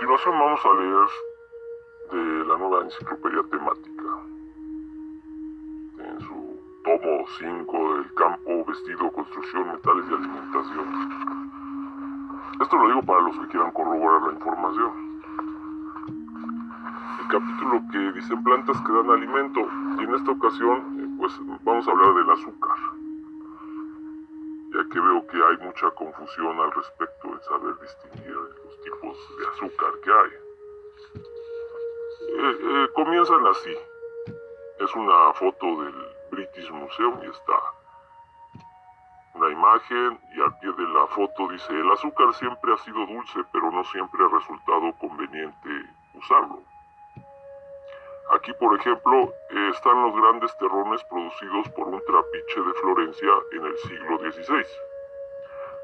continuación vamos a leer de la nueva enciclopedia temática, en su tomo 5 del campo, vestido, construcción, metales y alimentación. Esto lo digo para los que quieran corroborar la información. El capítulo que dice plantas que dan alimento, y en esta ocasión pues vamos a hablar del azúcar, ya que veo que hay mucha confusión al respecto en saber distinguir los tipos de azúcar que hay. Comienzan así. Es una foto del British Museum y está una imagen, y al pie de la foto dice: el azúcar siempre ha sido dulce, pero no siempre ha resultado conveniente usarlo. Aquí, por ejemplo, están los grandes terrones producidos por un trapiche de Florencia en el siglo XVI.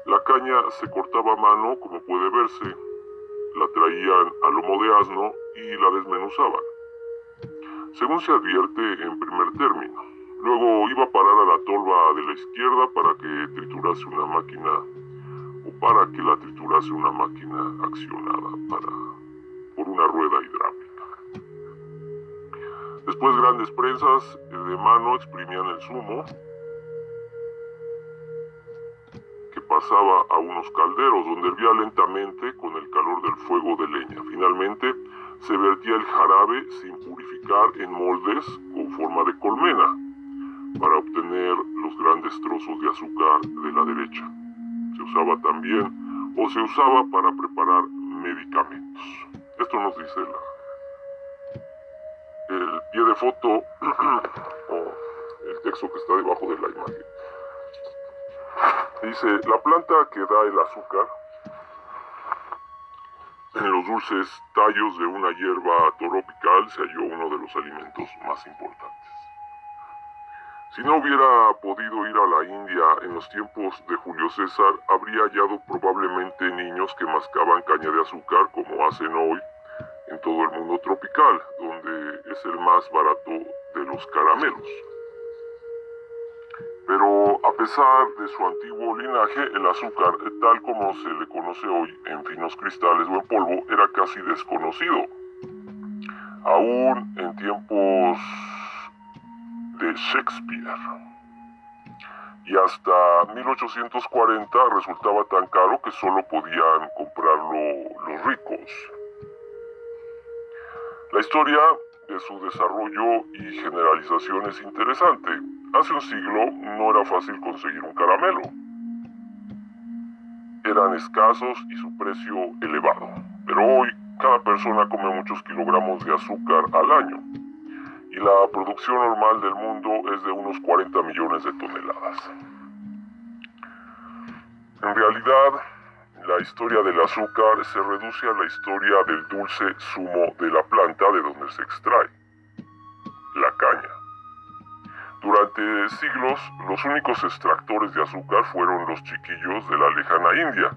La caña se cortaba a mano, como puede verse, la traían a lomo de asno y la desmenuzaban, según se advierte en primer término. Luego iba a parar a la tolva de la izquierda para que triturase una máquina, o para que la triturase una máquina accionada por una rueda hidráulica. Después grandes prensas de mano exprimían el zumo, que pasaba a unos calderos donde hervía lentamente con el calor del fuego de leña. Finalmente se vertía el jarabe sin purificar en moldes con forma de colmena para obtener los grandes trozos de azúcar de la derecha. Se usaba también, o se usaba para preparar medicamentos. Esto nos dice el pie de foto o el texto que está debajo de la imagen. Dice: la planta que da el azúcar en los dulces tallos de una hierba tropical se halló uno de los alimentos más importantes. Si no hubiera podido ir a la India en los tiempos de Julio César, habría hallado probablemente niños que mascaban caña de azúcar como hacen hoy en todo el mundo tropical, donde es el más barato de los caramelos. Pero a pesar de su antiguo linaje, el azúcar, tal como se le conoce hoy en finos cristales o en polvo, era casi desconocido. Aún en tiempos de Shakespeare. Y hasta 1840 resultaba tan caro que solo podían comprarlo los ricos. La historia de su desarrollo y generalización es interesante. Hace un siglo no era fácil conseguir un caramelo. Eran escasos y su precio elevado. Pero hoy cada persona come muchos kilogramos de azúcar al año. Y la producción normal del mundo es de unos 40 millones de toneladas. En realidad, la historia del azúcar se reduce a la historia del dulce zumo de la planta de donde se extrae, la caña. Durante siglos, los únicos extractores de azúcar fueron los chiquillos de la lejana India,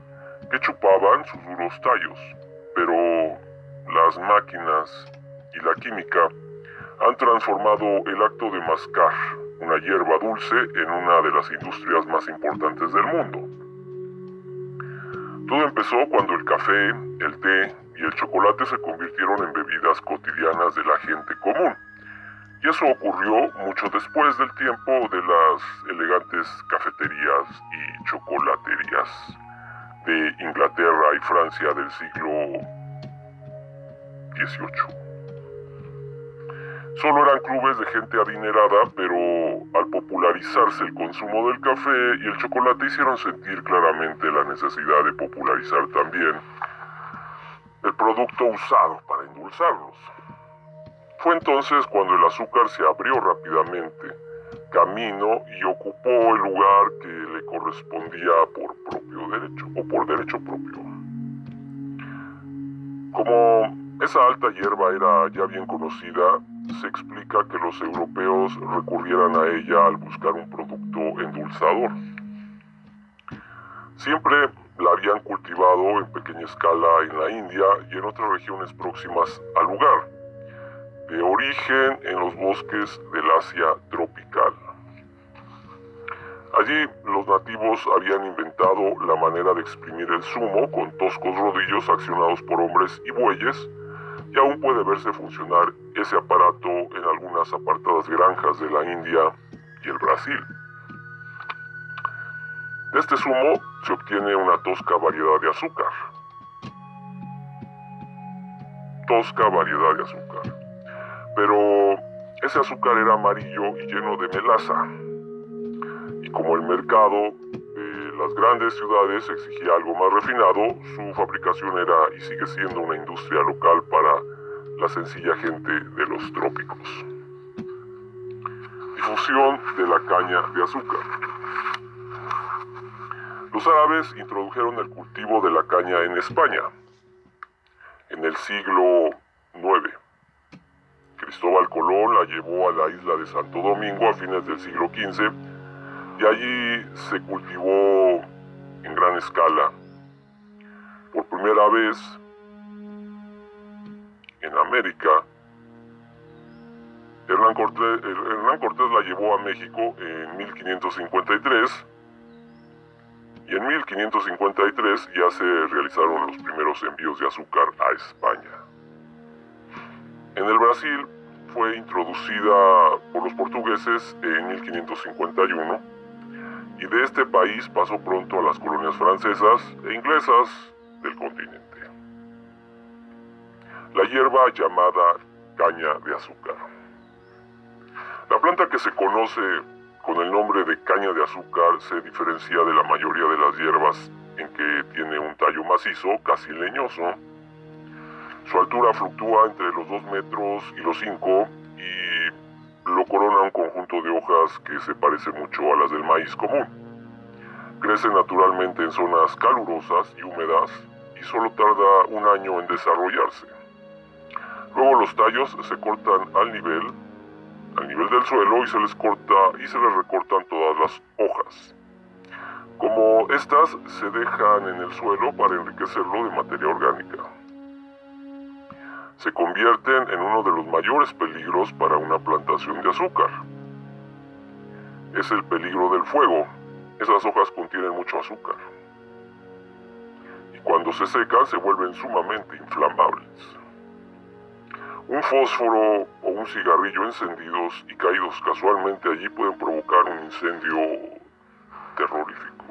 que chupaban sus duros tallos. Pero las máquinas y la química han transformado el acto de mascar una hierba dulce en una de las industrias más importantes del mundo. Todo empezó cuando el café, el té y el chocolate se convirtieron en bebidas cotidianas de la gente común. Y eso ocurrió mucho después del tiempo de las elegantes cafeterías y chocolaterías de Inglaterra y Francia del siglo XVIII. Solo eran clubes de gente adinerada, pero al popularizarse el consumo del café y el chocolate hicieron sentir claramente la necesidad de popularizar también el producto usado para endulzarlos. Fue entonces cuando el azúcar se abrió rápidamente camino y ocupó el lugar que le correspondía por propio derecho o por derecho propio. Como esa alta hierba era ya bien conocida, se explica que los europeos recurrieran a ella al buscar un producto endulzador. Siempre la habían cultivado en pequeña escala en la India y en otras regiones próximas al lugar, de origen en los bosques del Asia tropical. Allí los nativos habían inventado la manera de exprimir el zumo con toscos rodillos accionados por hombres y bueyes, y aún puede verse funcionar ese aparato en algunas apartadas granjas de la India y el Brasil. De este zumo se obtiene una tosca variedad de azúcar. Pero ese azúcar era amarillo y lleno de melaza. Y como el mercado de las grandes ciudades exigía algo más refinado, su fabricación era y sigue siendo una industria local para la sencilla gente de los trópicos. Difusión de la caña de azúcar. Los árabes introdujeron el cultivo de la caña en España en el siglo IX. Cristóbal Colón la llevó a la isla de Santo Domingo a fines del siglo XV y allí se cultivó en gran escala. Por primera vez en América, Hernán Cortés la llevó a México en 1553 y en 1553 ya se realizaron los primeros envíos de azúcar a España. En el Brasil fue introducida por los portugueses en 1551 y de este país pasó pronto a las colonias francesas e inglesas del continente. La hierba llamada caña de azúcar. La planta que se conoce con el nombre de caña de azúcar se diferencia de la mayoría de las hierbas en que tiene un tallo macizo, casi leñoso. Su altura fluctúa entre los 2 metros y los 5 y lo corona un conjunto de hojas que se parece mucho a las del maíz común. Crece naturalmente en zonas calurosas y húmedas y solo tarda un año en desarrollarse. Luego los tallos se cortan al nivel del suelo y se les recortan todas las hojas. Como estas se dejan en el suelo para enriquecerlo de materia orgánica. Se convierten en uno de los mayores peligros para una plantación de azúcar. Es el peligro del fuego. Esas hojas contienen mucho azúcar. Y cuando se secan se vuelven sumamente inflamables. Un fósforo o un cigarrillo encendidos y caídos casualmente allí pueden provocar un incendio terrorífico.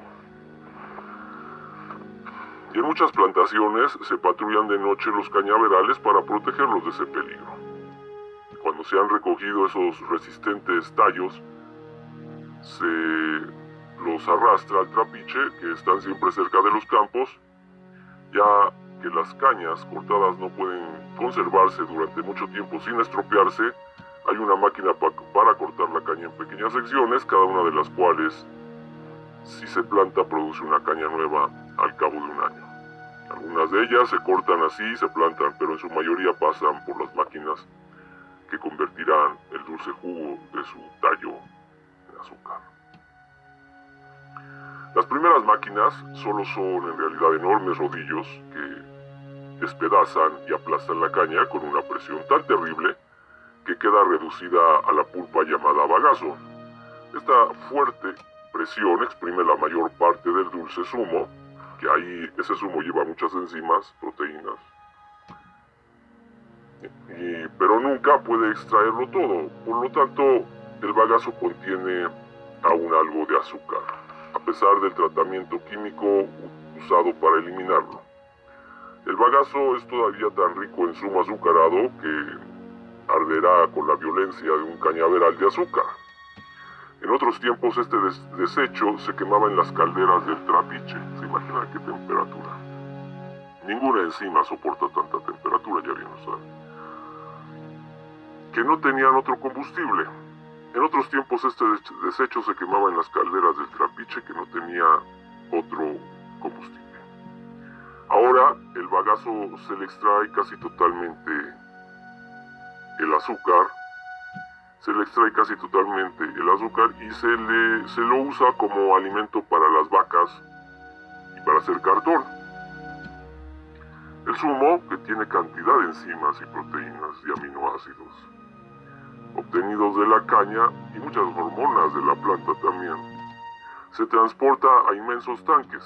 Y en muchas plantaciones se patrullan de noche los cañaverales para protegerlos de ese peligro. Cuando se han recogido esos resistentes tallos, se los arrastra al trapiche, que están siempre cerca de los campos, ya que las cañas cortadas no pueden conservarse durante mucho tiempo sin estropearse. Hay una máquina para cortar la caña en pequeñas secciones, cada una de las cuales, si se planta, produce una caña nueva al cabo de un año. Algunas de ellas se cortan así y se plantan, pero en su mayoría pasan por las máquinas que convertirán el dulce jugo de su tallo en azúcar. Las primeras máquinas solo son en realidad enormes rodillos que despedazan y aplastan la caña con una presión tan terrible que queda reducida a la pulpa llamada bagazo. Esta fuerte presión exprime la mayor parte del dulce zumo, que ahí ese zumo lleva muchas enzimas, proteínas, pero nunca puede extraerlo todo. Por lo tanto, el bagazo contiene aún algo de azúcar, a pesar del tratamiento químico usado para eliminarlo. El bagazo es todavía tan rico en zumo azucarado que arderá con la violencia de un cañaveral de azúcar. En otros tiempos este desecho se quemaba en las calderas del trapiche. ¿Se imaginan qué temperatura? Ninguna enzima soporta tanta temperatura, ya bien lo saben. Que no tenían otro combustible. En otros tiempos este desecho se quemaba en las calderas del trapiche, que no tenía otro combustible. Ahora el bagazo se le extrae casi totalmente el azúcar. Y se lo usa como alimento para las vacas y para hacer cartón. El zumo, que tiene cantidad de enzimas y proteínas y aminoácidos obtenidos de la caña y muchas hormonas de la planta también, Se transporta a inmensos tanques.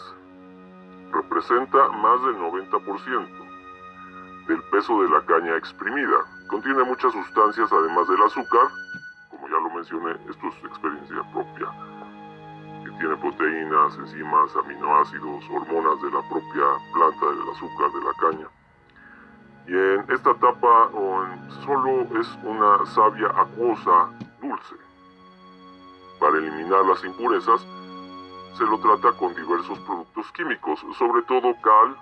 Representa más del 90% del peso de la caña exprimida. Contiene muchas sustancias además del azúcar. Como ya lo mencioné, esto es experiencia propia. Que tiene proteínas, enzimas, aminoácidos, hormonas de la propia planta del azúcar de la caña. Y en esta etapa solo es una savia acuosa dulce. Para eliminar las impurezas, se lo trata con diversos productos químicos, sobre todo cal,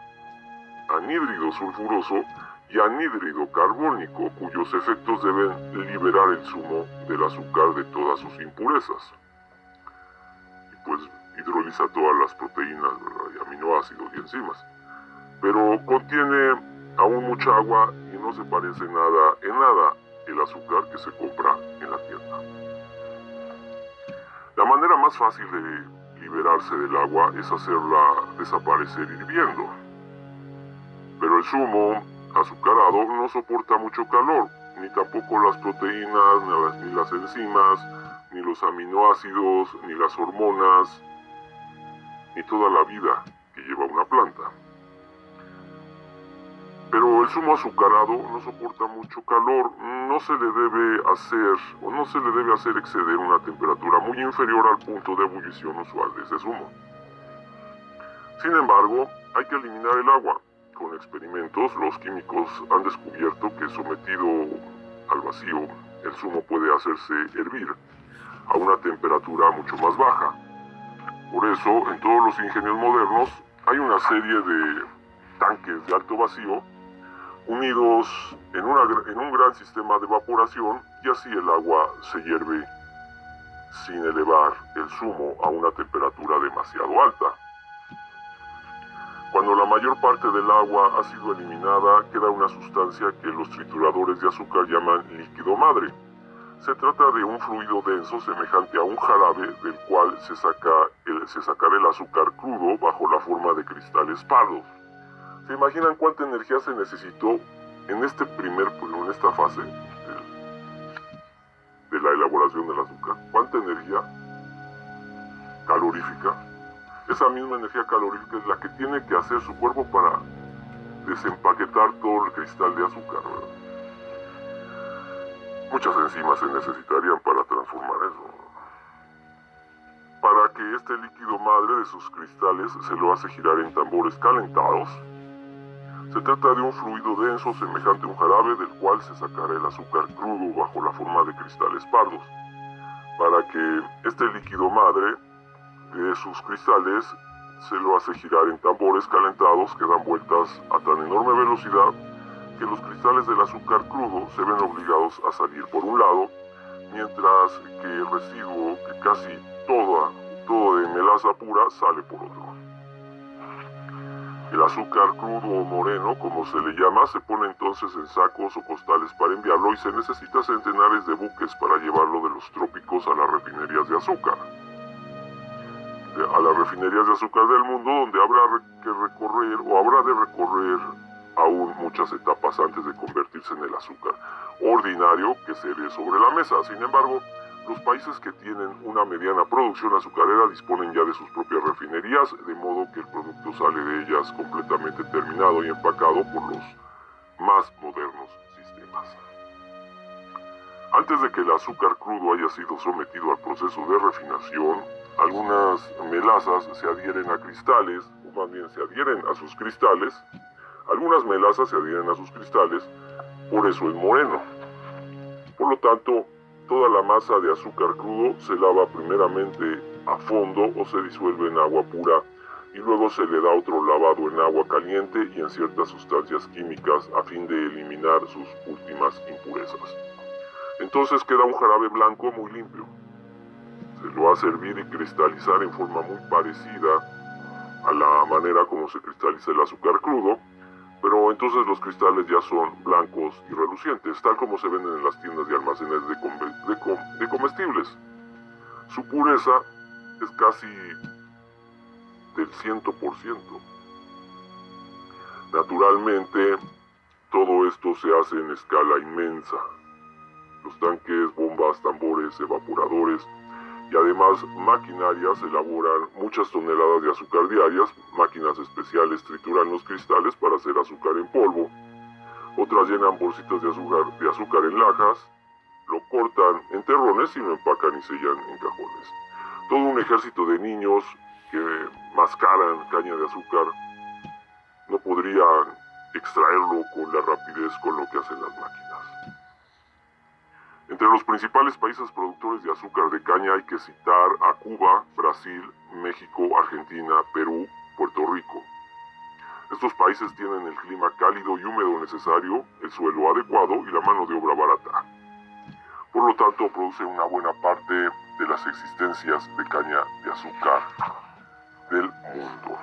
anhídrido sulfuroso y anhídrido carbónico, cuyos efectos deben liberar el zumo del azúcar de todas sus impurezas. Y pues hidroliza todas las proteínas, ¿verdad? Y aminoácidos y enzimas. Pero contiene aún mucha agua y no se parece en nada el azúcar que se compra en la tienda. La manera más fácil de liberarse del agua es hacerla desaparecer hirviendo. Pero el zumo azucarado no soporta mucho calor, ni tampoco las proteínas, ni las enzimas, ni los aminoácidos, ni las hormonas, ni toda la vida que lleva una planta. Pero el zumo azucarado no soporta mucho calor, no se le debe hacer exceder una temperatura muy inferior al punto de ebullición usual de ese zumo. Sin embargo, hay que eliminar el agua. Con experimentos, los químicos han descubierto que sometido al vacío, el zumo puede hacerse hervir a una temperatura mucho más baja. Por eso, en todos los ingenios modernos, hay una serie de tanques de alto vacío unidos en un gran sistema de evaporación, y así el agua se hierve sin elevar el zumo a una temperatura demasiado alta. Cuando la mayor parte del agua ha sido eliminada, queda una sustancia que los trituradores de azúcar llaman líquido madre. Se trata de un fluido denso semejante a un jarabe del cual se sacará el azúcar crudo bajo la forma de cristales pardos. ¿Se imaginan cuánta energía se necesitó en esta fase de la elaboración del azúcar? ¿Cuánta energía calorífica? Esa misma energía calorífica es la que tiene que hacer su cuerpo para desempaquetar todo el cristal de azúcar, ¿verdad? Muchas enzimas se necesitarían para transformar eso. Para que este líquido madre de sus cristales se lo hace girar en tambores calentados. Se trata de un fluido denso semejante a un jarabe del cual se sacará el azúcar crudo bajo la forma de cristales pardos. Para que este líquido madre de sus cristales se lo hace girar en tambores calentados que dan vueltas a tan enorme velocidad que los cristales del azúcar crudo se ven obligados a salir por un lado, mientras que el residuo, que casi todo de melaza pura, sale por otro. El azúcar crudo o moreno, como se le llama, se pone entonces en sacos o costales para enviarlo, y se necesita centenares de buques para llevarlo de los trópicos a las refinerías de azúcar. A las refinerías de azúcar del mundo, donde habrá de recorrer aún muchas etapas antes de convertirse en el azúcar ordinario que se ve sobre la mesa. Sin embargo, los países que tienen una mediana producción azucarera disponen ya de sus propias refinerías, de modo que el producto sale de ellas completamente terminado y empacado por los más modernos sistemas. Antes de que el azúcar crudo haya sido sometido al proceso de refinación, algunas melazas se adhieren a cristales, o más bien se adhieren a sus cristales. Algunas melazas se adhieren a sus cristales, por eso es moreno. Por lo tanto, toda la masa de azúcar crudo se lava primeramente a fondo o se disuelve en agua pura, y luego se le da otro lavado en agua caliente y en ciertas sustancias químicas a fin de eliminar sus últimas impurezas. Entonces queda un jarabe blanco muy limpio. Se lo hace hervir y cristalizar en forma muy parecida a la manera como se cristaliza el azúcar crudo, pero entonces los cristales ya son blancos y relucientes, tal como se venden en las tiendas y almacenes de comestibles. Su pureza es casi del 100%. Naturalmente, todo esto se hace en escala inmensa. Los tanques, bombas, tambores, evaporadores y además maquinarias elaboran muchas toneladas de azúcar diarias. Máquinas especiales trituran los cristales para hacer azúcar en polvo. Otras llenan bolsitas de azúcar en lajas, lo cortan en terrones y lo empacan y sellan en cajones. Todo un ejército de niños que mascaran caña de azúcar no podrían extraerlo con la rapidez con lo que hacen las máquinas. Entre los principales países productores de azúcar de caña hay que citar a Cuba, Brasil, México, Argentina, Perú, Puerto Rico. Estos países tienen el clima cálido y húmedo necesario, el suelo adecuado y la mano de obra barata. Por lo tanto, producen una buena parte de las existencias de caña de azúcar del mundo.